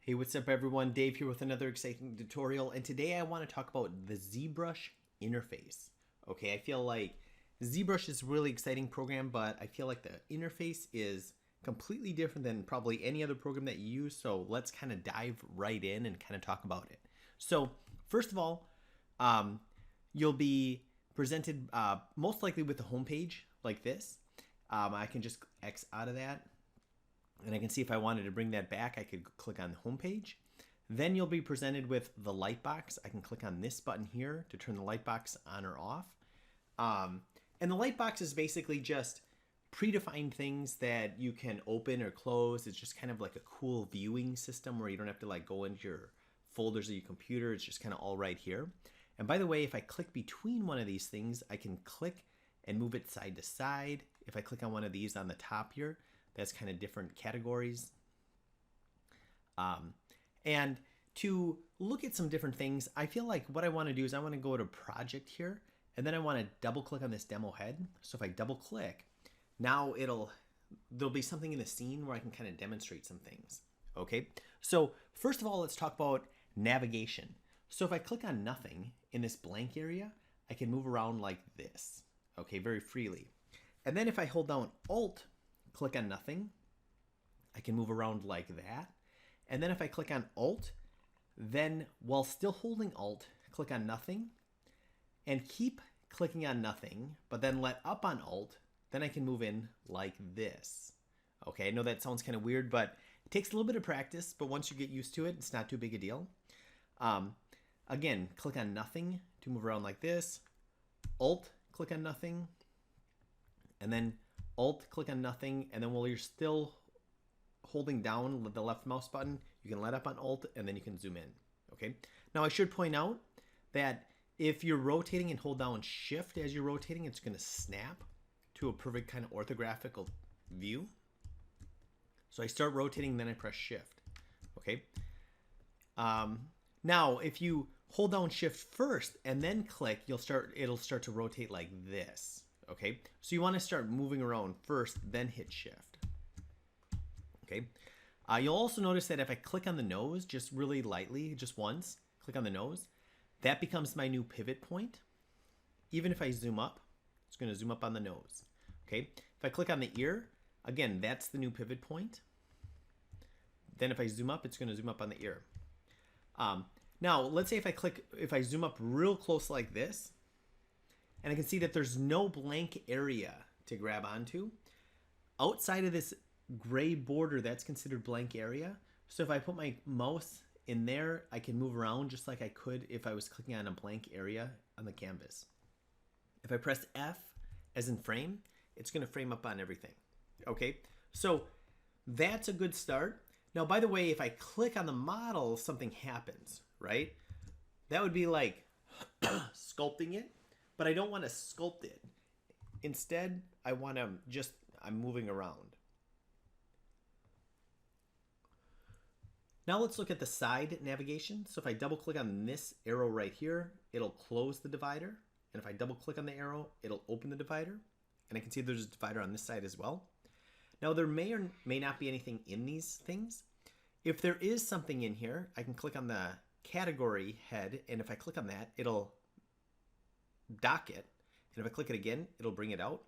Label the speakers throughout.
Speaker 1: Hey, what's up everyone? Dave here with another exciting tutorial, and today I want to talk about the ZBrush interface. Okay, I feel like ZBrush is a really exciting program, but I feel like the interface is completely different than probably any other program that you use, so let's kind of dive right in and kind of talk about it. So, first of all, you'll be presented most likely with a home page like this. I can just X out of that. And I can see if I wanted to bring that back, I could click on the home page. Then you'll be presented with the Lightbox. I can click on this button here to turn the Lightbox on or off. And the Lightbox is basically just predefined things that you can open or close. It's just kind of like a cool viewing system where you don't have to like go into your folders of your computer. It's just kind of all right here. And by the way, if I click between one of these things, I can click and move it side to side. If I click on one of these on the top here, that's kind of different categories. And to look at some different things, I feel like what I want to do is I want to go to project here, and then I want to double click on this demo head. So if I double click, now there'll be something in the scene where I can kind of demonstrate some things. Okay, so first of all, let's talk about navigation. So if I click on nothing in this blank area, I can move around like this, okay, very freely. And then if I hold down Alt, click on nothing, I can move around like that. And then if I click on Alt, then while still holding Alt, click on nothing and keep clicking on nothing, but then let up on Alt, then I can move in like this. Okay, I know that sounds kind of weird, but it takes a little bit of practice, but once you get used to it, it's not too big a deal. Again, click on nothing to move around like this, Alt, click on nothing, and then Alt, click on nothing, and then while you're still holding down the left mouse button, you can let up on Alt, and then you can zoom in, okay? Now I should point out that if you're rotating and hold down Shift as you're rotating, it's gonna snap to a perfect kind of orthographical view. So I start rotating, then I press Shift, okay? Now, if you hold down Shift first and then click, it'll start to rotate like this. Okay, so you want to start moving around first, then hit Shift. Okay, you'll also notice that if I click on the nose just really lightly, just once, click on the nose, that becomes my new pivot point. Even if I zoom up, it's going to zoom up on the nose. Okay, if I click on the ear, again, that's the new pivot point. Then if I zoom up, it's going to zoom up on the ear. Now, let's say if I zoom up real close like this, and I can see that there's no blank area to grab onto. Outside of this gray border, that's considered blank area. So if I put my mouse in there, I can move around just like I could if I was clicking on a blank area on the canvas. If I press F as in frame, it's going to frame up on everything. Okay, so that's a good start. Now, by the way, if I click on the model, something happens, right? That would be like sculpting it. But I don't want to sculpt it. Instead, I'm moving around. Now let's look at the side navigation. So if I double click on this arrow right here, it'll close the divider. And if I double click on the arrow, it'll open the divider. And I can see there's a divider on this side as well. Now there may or may not be anything in these things. If there is something in here, I can click on the category head. And if I click on that, it'll dock it, and if I click it again, it'll bring it out.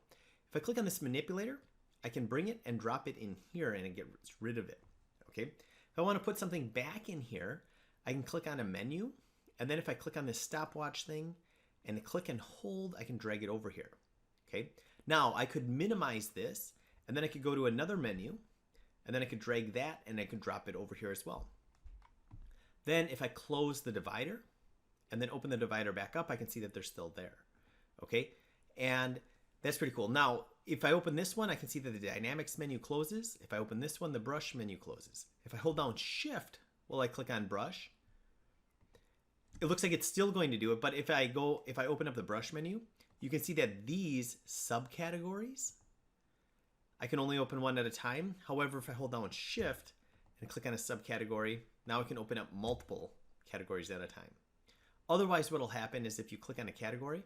Speaker 1: If I click on this manipulator, I can bring it and drop it in here and it gets rid of it. Okay, if I want to put something back in here, I can click on a menu, and then if I click on this stopwatch thing and click and hold, I can drag it over here. Okay, now I could minimize this, and then I could go to another menu, and then I could drag that and I could drop it over here as well. Then if I close the divider and then open the divider back up, I can see that they're still there, okay? And that's pretty cool. Now, if I open this one, I can see that the dynamics menu closes. If I open this one, the brush menu closes. If I hold down Shift while I click on brush, it looks like it's still going to do it, but if I open up the brush menu, you can see that these subcategories, I can only open one at a time. However, if I hold down Shift and click on a subcategory, now I can open up multiple categories at a time. Otherwise, what will happen is if you click on a category,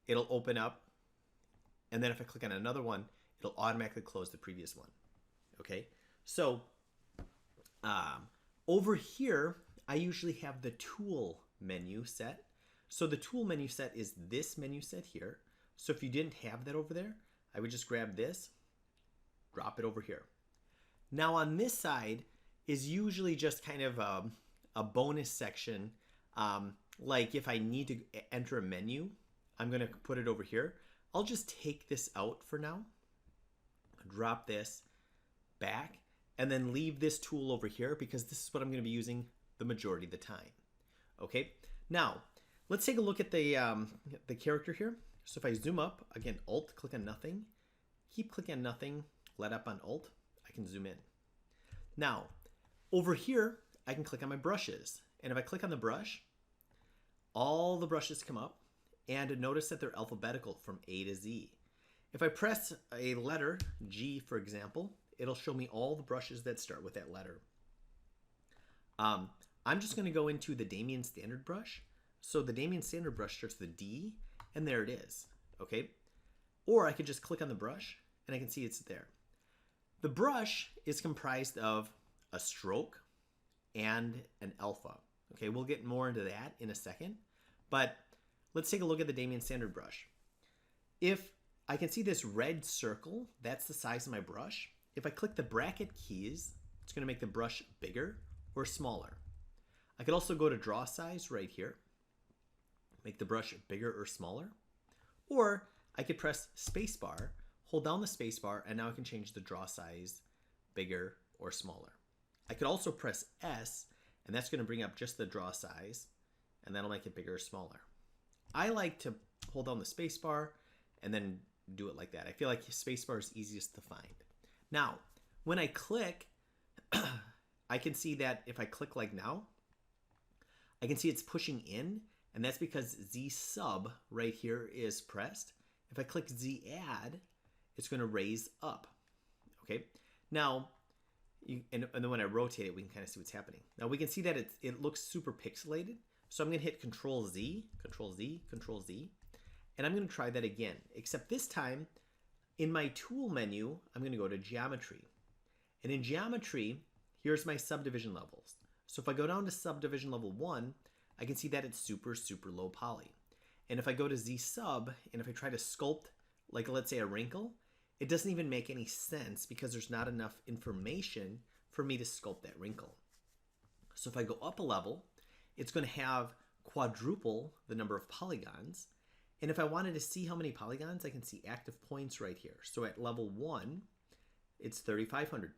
Speaker 1: it'll open up, and then if I click on another one, it'll automatically close the previous one. Okay, so Over here, I usually have the tool menu set. So the tool menu set is this menu set here. So if you didn't have that over there, I would just grab this, drop it over here. Now on this side is usually just kind of a bonus section. Like if I need to enter a menu, I'm going to put it over here. I'll just take this out for now, drop this back, and then leave this tool over here because this is what I'm going to be using the majority of the time. Okay, now let's take a look at the character here. So if I zoom up, again, Alt, click on nothing, keep clicking on nothing, let up on Alt, I can zoom in. Now, over here, I can click on my brushes. And if I click on the brush, all the brushes come up, and notice that they're alphabetical from A to Z. If I press a letter, G for example, it'll show me all the brushes that start with that letter. I'm just going to go into the Damien Standard brush. So the Damien Standard brush starts with D, and there it is, okay? Or I could just click on the brush, and I can see it's there. The brush is comprised of a stroke and an alpha. Okay, we'll get more into that in a second, but let's take a look at the Damien Standard brush. If I can see this red circle, that's the size of my brush. If I click the bracket keys, it's going to make the brush bigger or smaller. I could also go to draw size right here, make the brush bigger or smaller, or I could press spacebar, hold down the spacebar, and now I can change the draw size bigger or smaller. I could also press S, and that's going to bring up just the draw size, and that'll make it bigger or smaller. I like to hold down the spacebar and then do it like that. I feel like spacebar is easiest to find. Now, when I click, I can see that if I click like now, I can see it's pushing in, and that's because Zsub right here is pressed. If I click Zadd, it's going to raise up. Okay. Now, and then when I rotate it, we can kind of see what's happening. Now we can see that it looks super pixelated. So I'm going to hit Control Z, Control Z, Control Z, and I'm going to try that again. Except this time, in my tool menu, I'm going to go to Geometry. And in Geometry, here's my subdivision levels. So if I go down to subdivision level 1, I can see that it's super, super low poly. And if I go to Zsub, and if I try to sculpt, like let's say a wrinkle, it doesn't even make any sense because there's not enough information for me to sculpt that wrinkle. So if I go up a level, it's going to have quadruple the number of polygons. And if I wanted to see how many polygons, I can see active points right here. So at level 1, it's 3,500.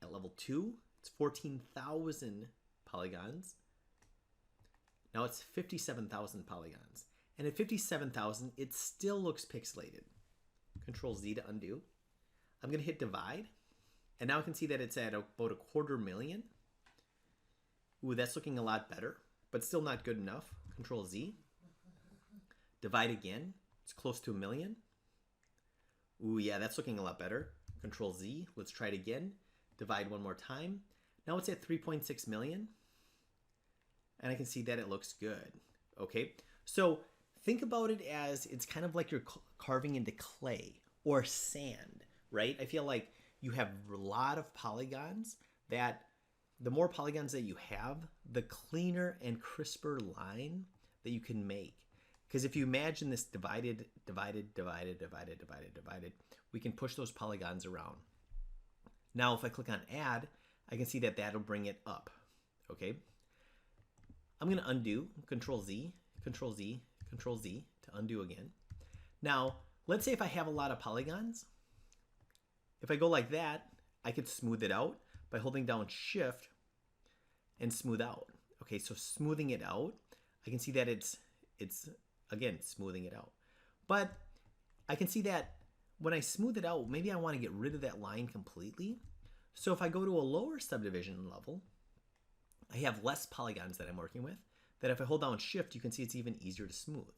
Speaker 1: At level 2, it's 14,000 polygons. Now it's 57,000 polygons. And at 57,000, it still looks pixelated. Control Z to undo. I'm going to hit divide. And now I can see that it's at about 250,000. Ooh, that's looking a lot better, but still not good enough. Control Z. Divide again. It's close to 1 million. Ooh, yeah, that's looking a lot better. Control Z. Let's try it again. Divide one more time. Now it's at 3.6 million. And I can see that it looks good. Okay, so think about it as it's kind of like you're carving into clay or sand, right? I feel like you have a lot of polygons that the more polygons that you have, the cleaner and crisper line that you can make. Because if you imagine this divided, we can push those polygons around. Now, if I click on add, I can see that that'll bring it up, okay? I'm going to undo, Control Z, Control Z, Control Z to undo again. Now, let's say if I have a lot of polygons, if I go like that, I could smooth it out by holding down Shift and smooth out. Okay, so smoothing it out, I can see that it's again, smoothing it out. But I can see that when I smooth it out, maybe I want to get rid of that line completely. So if I go to a lower subdivision level, I have less polygons that I'm working with, that if I hold down Shift, you can see it's even easier to smooth.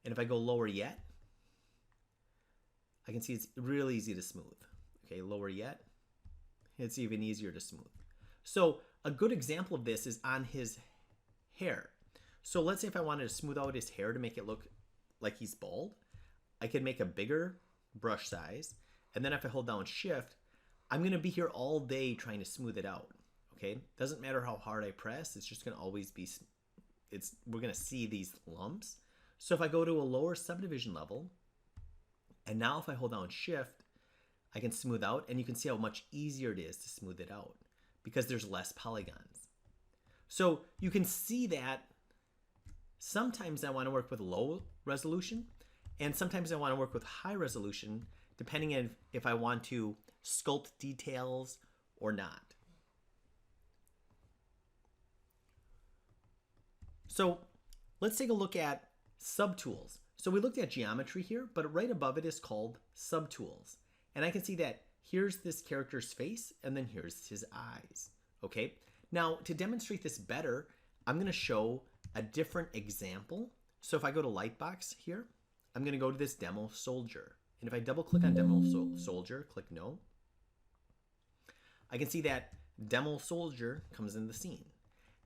Speaker 1: And if I go lower yet, I can see it's really easy to smooth. Okay, lower yet, it's even easier to smooth. So a good example of this is on his hair. So let's say if I wanted to smooth out his hair to make it look like he's bald, I could make a bigger brush size. And then if I hold down Shift, I'm going to be here all day trying to smooth it out. Okay, doesn't matter how hard I press, it's just going to always be, we're going to see these lumps. So if I go to a lower subdivision level, and now if I hold down shift, I can smooth out, and you can see how much easier it is to smooth it out because there's less polygons. So you can see that sometimes I want to work with low resolution, and sometimes I want to work with high resolution, depending on if I want to sculpt details or not. So let's take a look at subtools. So we looked at geometry here, but right above it is called subtools. And I can see that here's this character's face, and then here's his eyes. Okay, now to demonstrate this better, I'm going to show a different example. So if I go to Lightbox here, I'm going to go to this demo soldier. And if I double click on demo soldier, click no, I can see that demo soldier comes in the scene.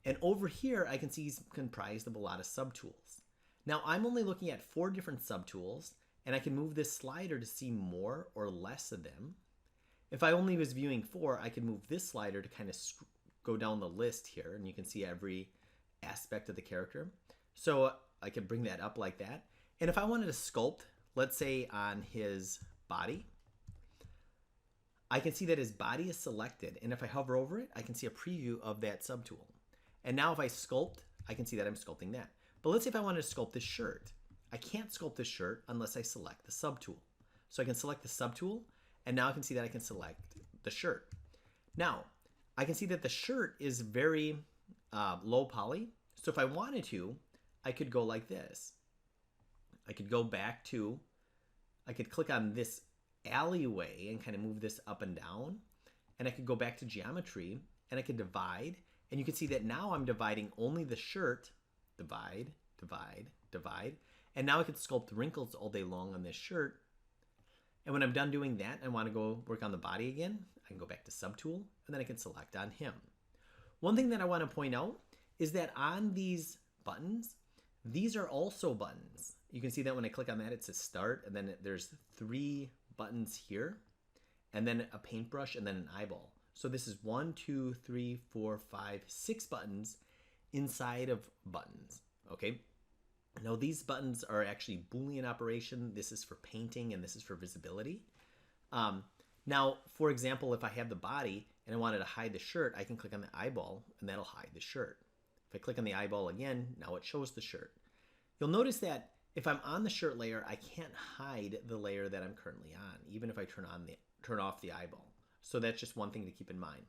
Speaker 1: And over here, I can see he's comprised of a lot of subtools. Now I'm only looking at 4 different subtools, and I can move this slider to see more or less of them. If I only was viewing 4, I could move this slider to kind of go down the list here, and you can see every aspect of the character. So I could bring that up like that. And if I wanted to sculpt, let's say on his body, I can see that his body is selected. And if I hover over it, I can see a preview of that subtool. And now if I sculpt, I can see that I'm sculpting that. But let's say if I wanted to sculpt this shirt, I can't sculpt this shirt unless I select the subtool. So I can select the subtool, and now I can see that I can select the shirt. Now, I can see that the shirt is very low poly. So if I wanted to, I could go like this. I could go back to, I could click on this alleyway and kind of move this up and down. And I could go back to geometry, and I could divide. And you can see that now I'm dividing only the shirt, divide, divide, divide. And now I can sculpt wrinkles all day long on this shirt. And when I'm done doing that, I want to go work on the body again, I can go back to subtool, and then I can select on him. One thing that I want to point out is that on these buttons, these are also buttons. You can see that when I click on that, it says start, and then there's 3 buttons here, and then a paintbrush, and then an eyeball. So this is 1, 2, 3, 4, 5, 6 buttons inside of buttons, okay? Now these buttons are actually Boolean operation. This is for painting, and this is for visibility. Now, for example, if I have the body and I wanted to hide the shirt, I can click on the eyeball, and that'll hide the shirt. If I click on the eyeball again, now it shows the shirt. You'll notice that if I'm on the shirt layer, I can't hide the layer that I'm currently on, even if I turn off the eyeball. So that's just one thing to keep in mind.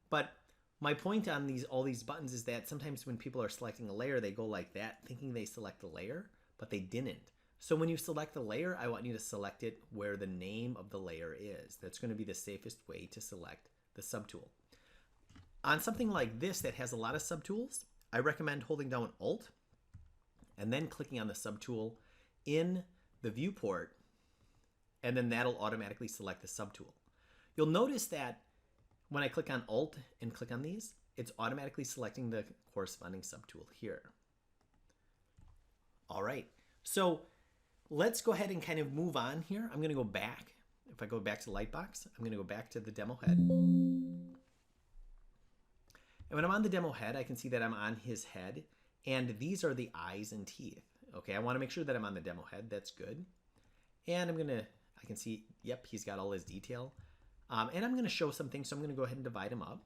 Speaker 1: But my point on all these buttons is that sometimes when people are selecting a layer, they go like that, thinking they select the layer, but they didn't. So when you select the layer, I want you to select it where the name of the layer is. That's going to be the safest way to select the subtool. On something like this that has a lot of subtools, I recommend holding down Alt and then clicking on the subtool in the viewport, and then that'll automatically select the subtool. You'll notice that when I click on Alt and click on these, it's automatically selecting the corresponding subtool here. All right, so let's go ahead and kind of move on here. I'm going to go back. If I go back to Lightbox, I'm going to go back to the demo head. And when I'm on the demo head, I can see that I'm on his head, and these are the eyes and teeth. Okay, I want to make sure that I'm on the demo head. That's good. And I can see, yep, he's got all his detail. And I'm going to show some things, so I'm going to go ahead and divide them up.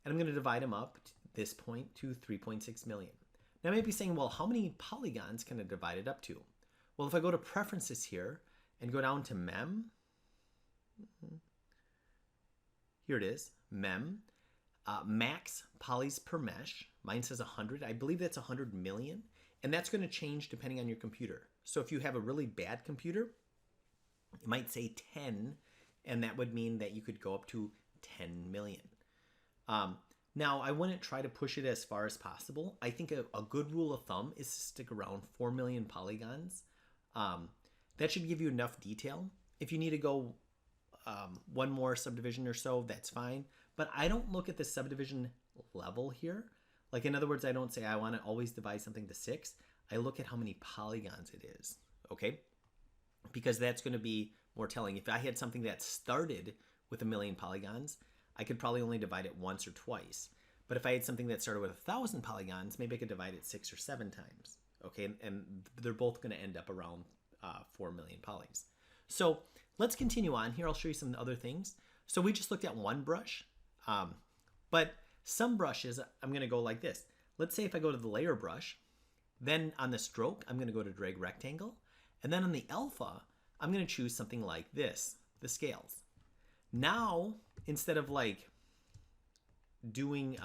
Speaker 1: And I'm going to divide them up at this point to 3.6 million. Now, I might be saying, well, how many polygons can I divide it up to? Well, if I go to Preferences here and go down to Mem, here it is, Mem, Max Polys per Mesh. Mine says 100. I believe that's 100 million. And that's going to change depending on your computer. So if you have a really bad computer, it might say 10, and that would mean that you could go up to 10 million. Now, I wouldn't try to push it as far as possible. I think a good rule of thumb is to stick around 4 million polygons. That should give you enough detail. If you need to go one more subdivision or so, that's fine. But I don't look at the subdivision level here. Like, in other words, I don't say I want to always divide something to 6. I look at how many polygons it is, okay? Because that's going to be more telling. If I had something that started with 1 million polygons, I could probably only divide it once or twice. But if I had something that started with 1,000 polygons, maybe I could divide it 6 or 7 times. Okay, and they're both going to end up around 4 million polys. So let's continue on here. I'll show you some other things. So we just looked at one brush, but some brushes, I'm going to go like this. Let's say if I go to the layer brush, then on the stroke, I'm going to go to drag rectangle. And then on the alpha, I'm going to choose something like this, the scales. Now, instead of like doing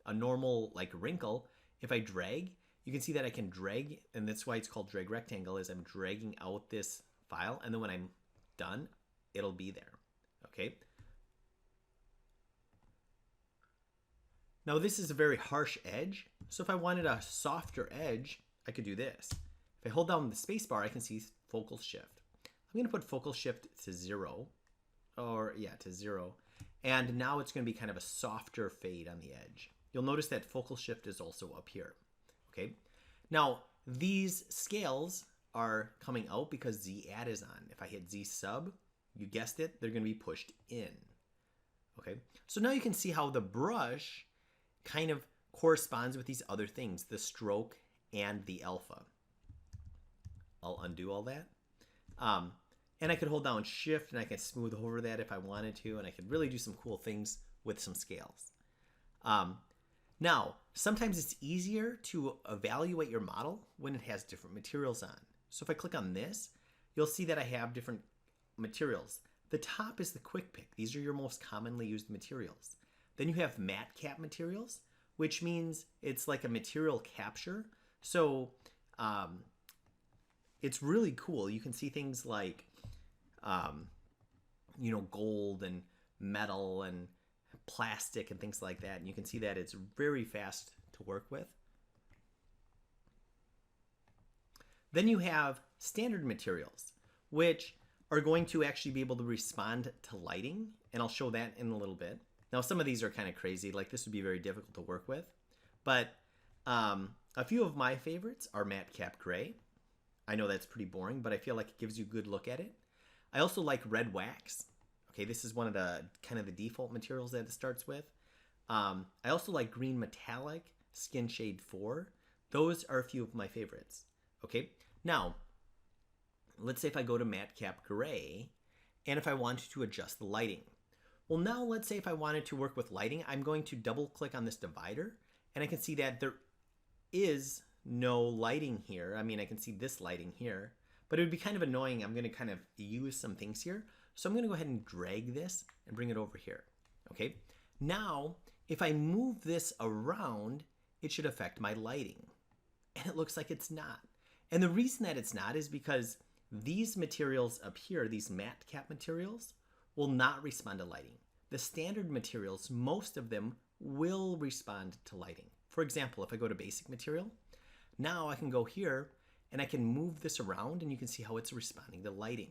Speaker 1: a normal like wrinkle, if I drag, you can see that I can drag, and that's why it's called drag rectangle, is I'm dragging out this file, and then when I'm done, it'll be there. Okay. Now this is a very harsh edge, so if I wanted a softer edge, I could do this. If I hold down the space bar, I can see focal shift. I'm going to put focal shift to 0, or yeah, to 0. And now it's going to be kind of a softer fade on the edge. You'll notice that focal shift is also up here. Okay. Now these scales are coming out because Zadd is on. If I hit Zsub, you guessed it, they're going to be pushed in. Okay. So now you can see how the brush kind of corresponds with these other things, the stroke and the alpha. I'll undo all that. And I could hold down shift and I could smooth over that if I wanted to, and I could really do some cool things with some scales. Now, sometimes it's easier to evaluate your model when it has different materials on. So if I click on this, you'll see that I have different materials. The top is the quick pick. These are your most commonly used materials. Then you have matte cap materials, which means it's like a material capture. So it's really cool. You can see things like, you know, gold and metal and plastic and things like that. And you can see that it's very fast to work with. Then you have standard materials, which are going to actually be able to respond to lighting. And I'll show that in a little bit. Now, some of these are kind of crazy. Like this would be very difficult to work with. But a few of my favorites are matte cap gray. I know that's pretty boring, but I feel like it gives you a good look at it. I also like red wax. Okay, this is one of the kind of the default materials that it starts with. I also like green metallic, skin shade 4. Those are a few of my favorites. Okay, now let's say if I go to matte cap gray and if I wanted to adjust the lighting. Well, now let's say if I wanted to work with lighting, I'm going to double click on this divider and I can see that there is no lighting here. I mean, I can see this lighting here, but it would be kind of annoying. I'm going to kind of use some things here. So I'm going to go ahead and drag this and bring it over here. Okay. Now, if I move this around, it should affect my lighting. And it looks like it's not. And the reason that it's not is because these materials up here, these matte cap materials, will not respond to lighting. The standard materials, most of them will respond to lighting. For example, if I go to basic material, now I can go here and I can move this around and you can see how it's responding to lighting.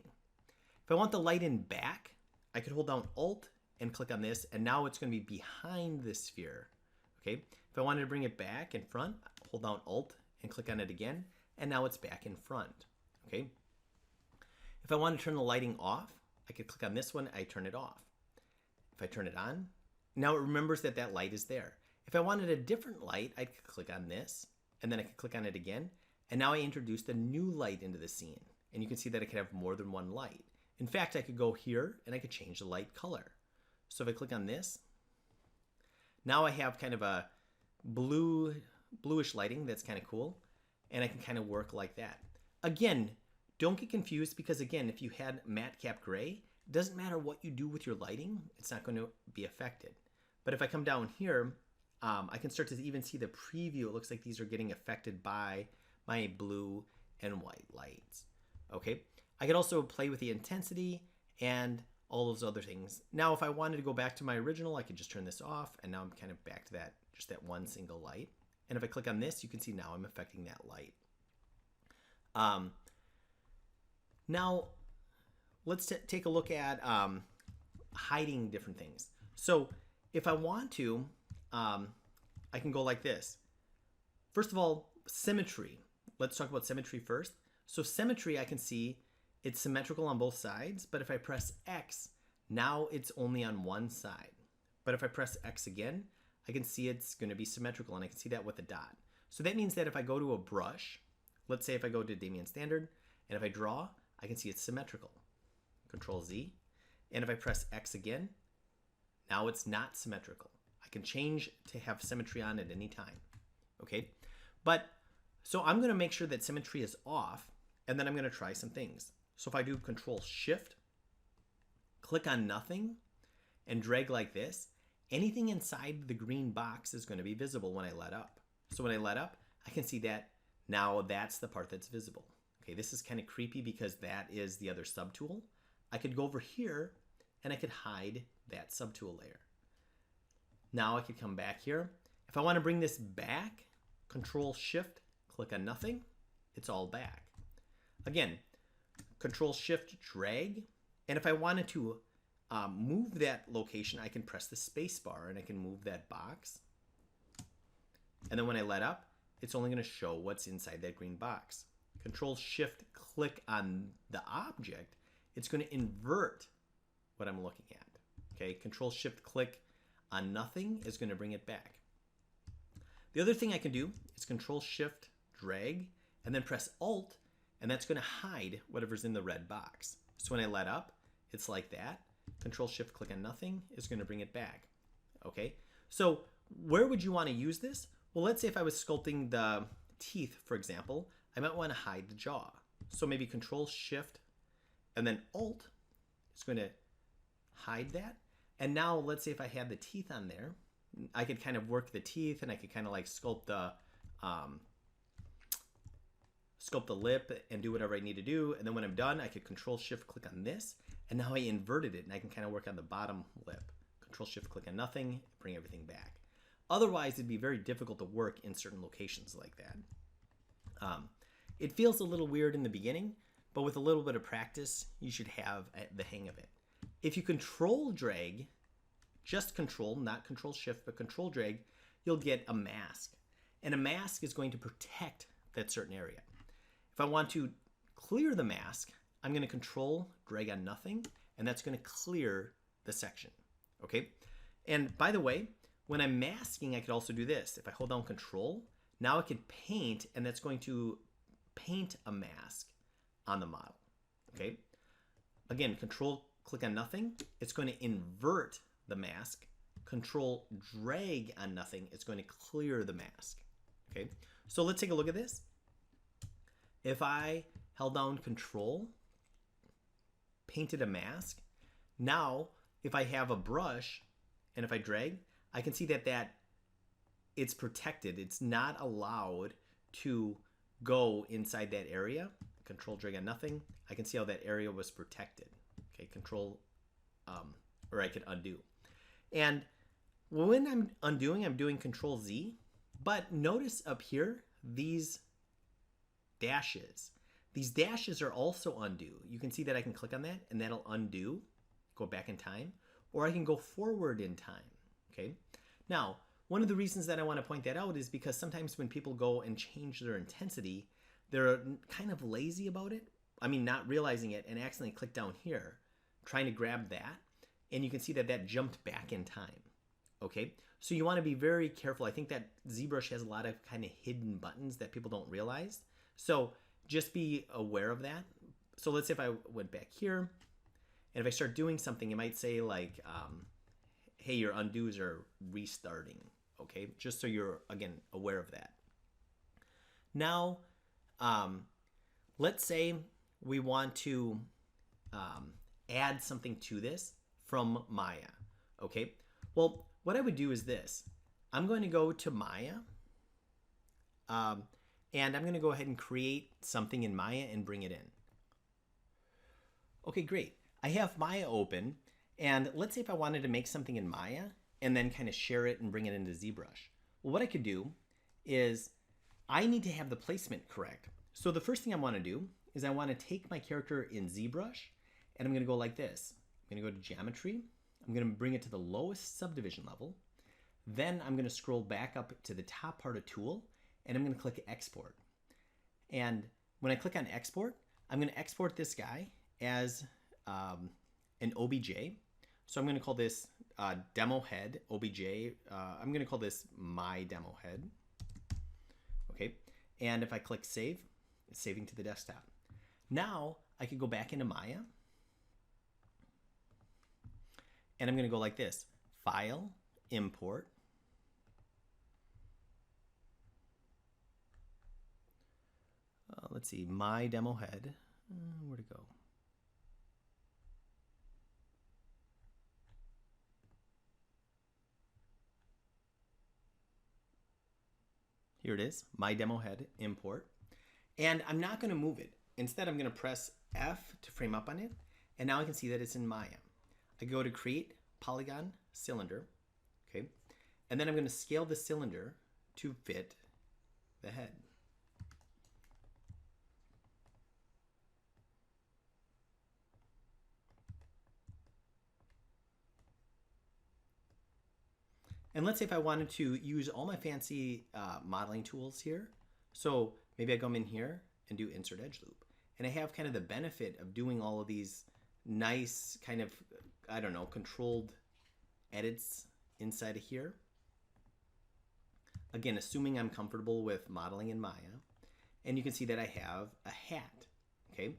Speaker 1: If I want the light in back, I could hold down Alt and click on this, and now it's going to be behind the sphere. Okay. If I wanted to bring it back in front, hold down Alt and click on it again, and now it's back in front. Okay. If I want to turn the lighting off, I could click on this one, I turn it off. If I turn it on, now it remembers that that light is there. If I wanted a different light, I could click on this, and then I could click on it again, and now I introduced a new light into the scene. And you can see that I could have more than one light. In fact, I could go here and I could change the light color. So if I click on this, now I have kind of a bluish lighting that's kind of cool, and I can kind of work like that. Again, don't get confused because again, if you had matte cap gray, it doesn't matter what you do with your lighting, it's not going to be affected. But if I come down here, I can start to even see the preview. It looks like these are getting affected by my blue and white lights. Okay, I could also play with the intensity and all those other things. Now, if I wanted to go back to my original, I could just turn this off, and now I'm kind of back to that, just that one single light. And if I click on this, you can see now I'm affecting that light. Now, let's take a look at hiding different things. So if I want to, I can go like this. First of all, symmetry. Let's talk about symmetry first. So symmetry, I can see it's symmetrical on both sides, but if I press X, now it's only on one side. But if I press X again, I can see it's going to be symmetrical, and I can see that with a dot. So that means that if I go to a brush, let's say if I go to Damien Standard, and if I draw, I can see it's symmetrical. Control Z. And if I press X again, now it's not symmetrical. I can change to have symmetry on at any time. Okay? But, so I'm going to make sure that symmetry is off, and then I'm going to try some things. So if I do Control Shift, click on nothing, and drag like this, anything inside the green box is going to be visible when I let up. So when I let up, I can see that now that's the part that's visible. Okay, this is kind of creepy because that is the other subtool. I could go over here and I could hide that subtool layer. Now I could come back here. If I want to bring this back, Control Shift, click on nothing, it's all back. Again, Control Shift, drag, and if I wanted to move that location, I can press the space bar and I can move that box. And then when I let up, it's only going to show what's inside that green box. Control Shift, click on the object, it's going to invert what I'm looking at. Okay, Control Shift, click on nothing is going to bring it back. The other thing I can do is Control Shift, drag, and then press Alt, and that's going to hide whatever's in the red box. So when I let up, it's like that. Control Shift, click on nothing is going to bring it back. Okay, so where would you want to use this? Well, let's say if I was sculpting the teeth, for example, I might want to hide the jaw. So maybe Control Shift and then Alt is going to hide that. And now let's say if I had the teeth on there, I could kind of work the teeth and I could kind of like sculpt the lip and do whatever I need to do. And then when I'm done, I could Control Shift, click on this. And now I inverted it and I can kind of work on the bottom lip. Control Shift, click on nothing, bring everything back. Otherwise, it'd be very difficult to work in certain locations like that. It feels a little weird in the beginning, but with a little bit of practice, you should have the hang of it. If you Control drag, just Control, not Control Shift, but Control drag, you'll get a mask. And a mask is going to protect that certain area. If I want to clear the mask, I'm going to Control drag on nothing, and that's going to clear the section. Okay? And by the way, when I'm masking, I could also do this. If I hold down Control, now I can paint, and that's going to paint a mask on the model. Okay? Again, Control, click on nothing. It's going to invert the mask. Control, drag on nothing. It's going to clear the mask. Okay? So let's take a look at this. If I held down Control, painted a mask, now if I have a brush and if I drag, I can see that it's protected. It's not allowed to go inside that area. Control drag on nothing. I can see how that area was protected. Okay, Control, or I could undo. And when I'm undoing, I'm doing Control Z. But notice up here, these dashes. These dashes are also undo. You can see that I can click on that and that'll undo, go back in time, or I can go forward in time. Okay. Now, one of the reasons that I want to point that out is because sometimes when people go and change their intensity, they're kind of lazy about it. I mean, not realizing it and accidentally click down here, trying to grab that. And you can see that that jumped back in time. Okay. So you want to be very careful. I think that ZBrush has a lot of kind of hidden buttons that people don't realize. So just be aware of that. So let's say if I went back here and if I start doing something, it might say like, hey, your undos are restarting. Okay, just so you're, again, aware of that. Now, let's say we want to add something to this from Maya. Okay, well, what I would do is this. I'm going to go to Maya, and I'm going to go ahead and create something in Maya and bring it in. Okay, great. I have Maya open, and let's say if I wanted to make something in Maya and then kind of share it and bring it into ZBrush. Well, what I could do is I need to have the placement correct. So the first thing I want to do is I want to take my character in ZBrush, and I'm going to go like this. I'm going to go to Geometry. I'm going to bring it to the lowest subdivision level. Then I'm going to scroll back up to the top part of Tool, and I'm going to click Export. And when I click on Export, I'm going to export this guy as an OBJ. So I'm going to call this demo head, obj. I'm going to call this my demo head. Okay. And if I click save, it's saving to the desktop. Now I can go back into Maya. And I'm going to go like this. File, import. Let's see, my demo head. Where'd it go? Here it is, my demo head, import. And I'm not going to move it. Instead, I'm going to press F to frame up on it. And now I can see that it's in Maya. I go to create polygon cylinder. Okay. And then I'm going to scale the cylinder to fit the head. And let's say if I wanted to use all my fancy modeling tools here. So maybe I come in here and do insert edge loop. And I have kind of the benefit of doing all of these nice kind of, I don't know, controlled edits inside of here. Again, assuming I'm comfortable with modeling in Maya. And you can see that I have a hat. Okay.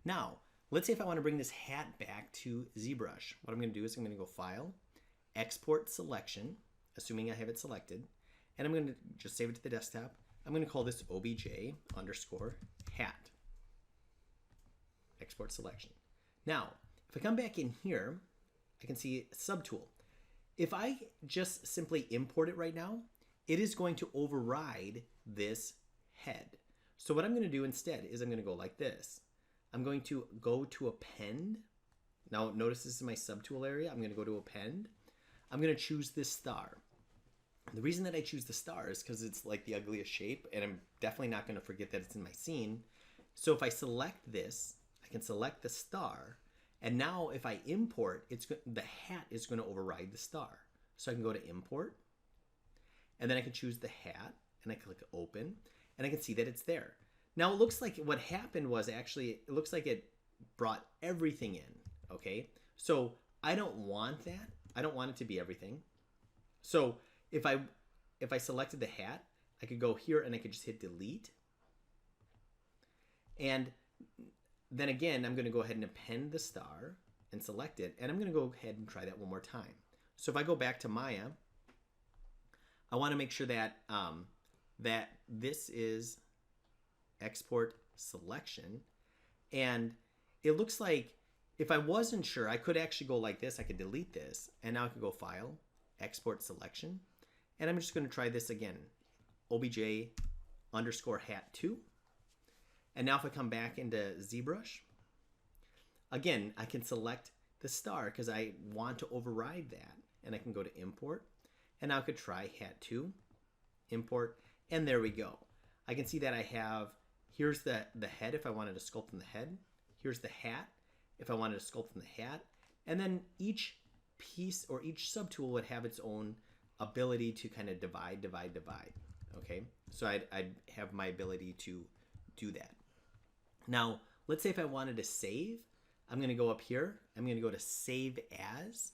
Speaker 1: Now, let's say if I want to bring this hat back to ZBrush. What I'm going to do is I'm going to go File, Export Selection, assuming I have it selected, and I'm going to just save it to the desktop. I'm going to call this obj underscore hat. Export selection. Now, if I come back in here, I can see Subtool. If I just simply import it right now, it is going to override this head. So what I'm going to do instead is I'm going to go like this. I'm going to go to Append. Now notice this is my Subtool area. I'm going to go to Append. I'm going to choose this star. The reason that I choose the star is because it's like the ugliest shape, and I'm definitely not going to forget that it's in my scene. So if I select this, I can select the star, and now if I import, the hat is going to override the star. So I can go to Import, and then I can choose the hat, and I click Open, and I can see that it's there. Now it looks like what happened was actually, it looks like it brought everything in, okay? So I don't want that. I don't want it to be everything. So if I selected the hat, I could go here and I could just hit delete. And then again, I'm going to go ahead and append the star and select it. And I'm going to go ahead and try that one more time. So if I go back to Maya, I want to make sure that, that this is export selection. And it looks like if I wasn't sure, I could actually go like this. I could delete this, and now I could go File, Export Selection, and I'm just going to try this again, obj underscore hat 2. And now if I come back into ZBrush, again, I can select the star because I want to override that, and I can go to Import, and now I could try hat 2, Import, and there we go. I can see that I have, here's the head if I wanted to sculpt in the head, here's the hat if I wanted to sculpt in the hat, and then each piece or each subtool would have its own ability to kind of divide. Okay, so I'd have my ability to do that. Now, let's say if I wanted to save, I'm going to go up here. I'm going to go to Save As.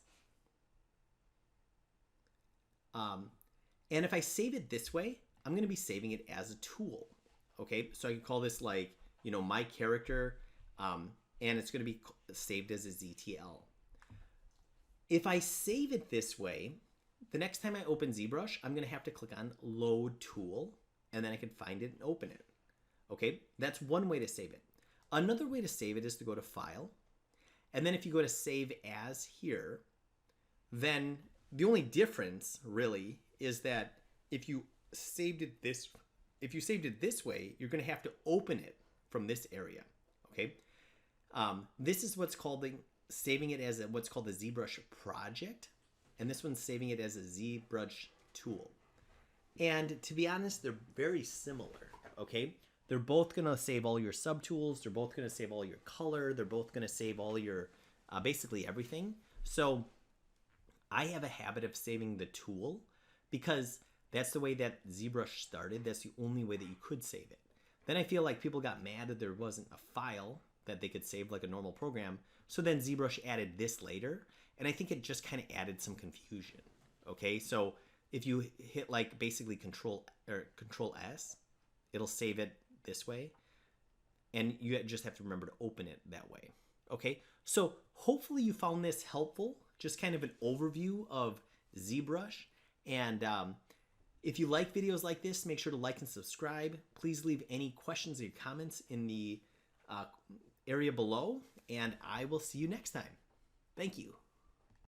Speaker 1: And if I save it this way, I'm going to be saving it as a tool. Okay, so I can call this like, you know, my character, and it's going to be saved as a ZTL. If I save it this way, the next time I open ZBrush, I'm going to have to click on Load Tool, and then I can find it and open it. Okay, that's one way to save it. Another way to save it is to go to File, and then if you go to Save As here, then the only difference really is that if you saved it this way, you're going to have to open it from this area. Okay, this is what's called saving it as what's called the ZBrush project, and this one's saving it as a ZBrush tool. And to be honest, they're very similar. Okay, they're both going to save all your subtools. They're both going to save all your color. They're both going to save all your basically everything. So I have a habit of saving the tool because that's the way that ZBrush started. That's the only way that you could save it. Then I feel like people got mad that there wasn't a file that they could save like a normal program. So then ZBrush added this later. And I think it just kind of added some confusion. Okay, so if you hit like basically Control S, it'll save it this way. And you just have to remember to open it that way. Okay, so hopefully you found this helpful. Just kind of an overview of ZBrush. And if you like videos like this, make sure to like and subscribe. Please leave any questions or comments in the area below. And I will see you next time. Thank you.